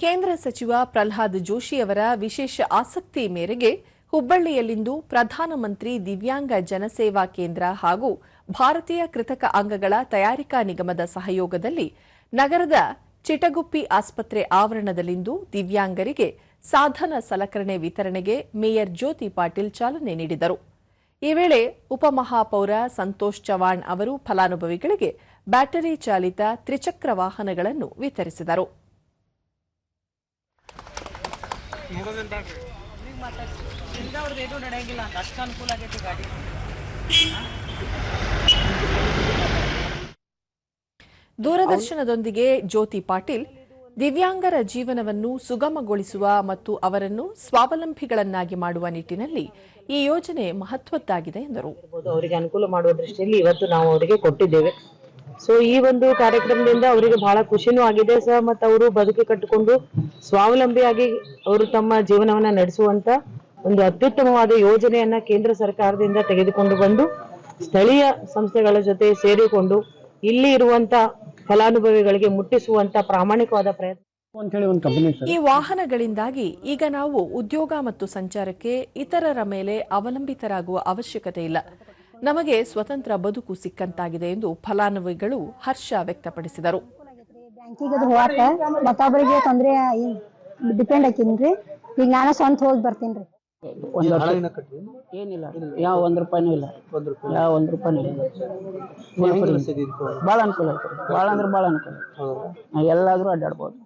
ಕೇಂದ್ರ ಸಚಿವ ಪ್ರಹ್ಲಾದ್ ಜೋಶಿ ಅವರ ವಿಶೇಷ ಆಸಕ್ತಿ ಮೇರೆಗೆ ಹುಬ್ಬಳ್ಳಿಯಲ್ಲಿಂದು ಪ್ರಧಾನಮಂತ್ರಿ ದಿವ್ಯಾಂಗ ಜನಸೇವಾ ಕೇಂದ್ರ ಹಾಗೂ ಭಾರತೀಯ ಕೃತಕ ಅಂಗಗಳ ತಯಾರಿಕಾ ನಿಗಮದ ಸಹಯೋಗದಲ್ಲಿ ನಗರದ ಚಿಟಗುಪ್ಪಿ ಆಸ್ಪತ್ರೆ ಆವರಣದಲ್ಲಿಂದು ದಿವ್ಯಾಂಗರಿಗೆ ಸಾಧನ ಸಲಕರಣೆ ವಿತರಣೆಗೆ ಮೇಯರ್ ಜ್ಯೋತಿ ಪಾಟೀಲ್ ಚಾಲನೆ ನೀಡಿದರು. ಈ ವೇಳೆ ಉಪಮಹಾಪೌರ ಸಂತೋಷ್ ಚವಾಣ್ ಅವರು ಫಲಾನುಭವಿಗಳಿಗೆ ಬ್ಯಾಟರಿ ಚಾಲಿತ ತ್ರಿಚಕ್ರ ವಾಹನಗಳನ್ನು ವಿತರಿಸಿದರು. ದೂರದರ್ಶನದೊಂದಿಗೆ ಜ್ಯೋತಿ ಪಾಟೀಲ್ ದಿವ್ಯಾಂಗರ ಜೀವನವನ್ನು ಸುಗಮಗೊಳಿಸುವ ಮತ್ತು ಅವರನ್ನು ಸ್ವಾವಲಂಬಿಗಳನ್ನಾಗಿ ಮಾಡುವ ನಿಟ್ಟಿನಲ್ಲಿ ಈ ಯೋಜನೆ ಮಹತ್ವದ್ದಾಗಿದೆ ಎಂದರು. ಅವರಿಗೆ ಅನುಕೂಲ ಮಾಡುವ ದೃಷ್ಟಿಯಲ್ಲಿ ಇವತ್ತು ನಾವು ಅವರಿಗೆ ಕೊಟ್ಟಿದ್ದೇವೆ. ಸೊ ಈ ಒಂದು ಕಾರ್ಯಕ್ರಮದಿಂದ ಅವರಿಗೆ ಬಹಳ ಖುಷಿನೂ ಆಗಿದೆ ಸರ್. ಮತ್ತು ಅವರು ಬದುಕು ಕಟ್ಟಿಕೊಂಡು ಸ್ವಾವಲಂಬಿಯಾಗಿ ಅವರು ತಮ್ಮ ಜೀವನವನ್ನ ನಡೆಸುವಂತ ಒಂದು ಅತ್ಯುತ್ತಮವಾದ ಯೋಜನೆಯನ್ನ ಕೇಂದ್ರ ಸರ್ಕಾರದಿಂದ ತೆಗೆದುಕೊಂಡು ಬಂದು ಸ್ಥಳೀಯ ಸಂಸ್ಥೆಗಳ ಜೊತೆ ಸೇರಿಕೊಂಡು ಇಲ್ಲಿ ಇರುವಂತ ಫಲಾನುಭವಿಗಳಿಗೆ ಮುಟ್ಟಿಸುವಂತ ಪ್ರಾಮಾಣಿಕವಾದ ಪ್ರಯತ್ನ. ಈ ವಾಹನಗಳಿಂದಾಗಿ ಈಗ ನಾವು ಉದ್ಯೋಗ ಮತ್ತು ಸಂಚಾರಕ್ಕೆ ಇತರರ ಮೇಲೆ ಅವಲಂಬಿತರಾಗುವ ಅವಶ್ಯಕತೆ ಇಲ್ಲ. ನಮಗೆ ಸ್ವತಂತ್ರ ಬದುಕು ಸಿಕ್ಕಂತಾಗಿದೆ ಎಂದು ಫಲಾನುಭವಿಗಳು ಹರ್ಷ ವ್ಯಕ್ತಪಡಿಸಿದರು. ಬ್ಯಾಂಕಿಗೆ ಹೋಗಾಕ ಮತ್ತೊಬ್ಬರಿಗೆ ತೊಂದರೆ ಡಿಪೆಂಡ್ ಆಕಿನ್ರಿ. ಈಗ ನಾನು ಸ್ವಂತ ಹೋಗಿ ಬರ್ತೀನಿ. ಏನಿಲ್ಲ, ಯಾವ ₹1 ಇಲ್ಲ, ಯಾವ ₹1 ಇಲ್ಲ. ಭಾಳ ಅನುಕೂಲ ಐತೆ, ಭಾಳ ಅಂದ್ರೆ ಭಾಳ ಅನುಕೂಲ. ಎಲ್ಲಾದ್ರೂ ಅಡ್ಡಾಡ್ಬೋದು.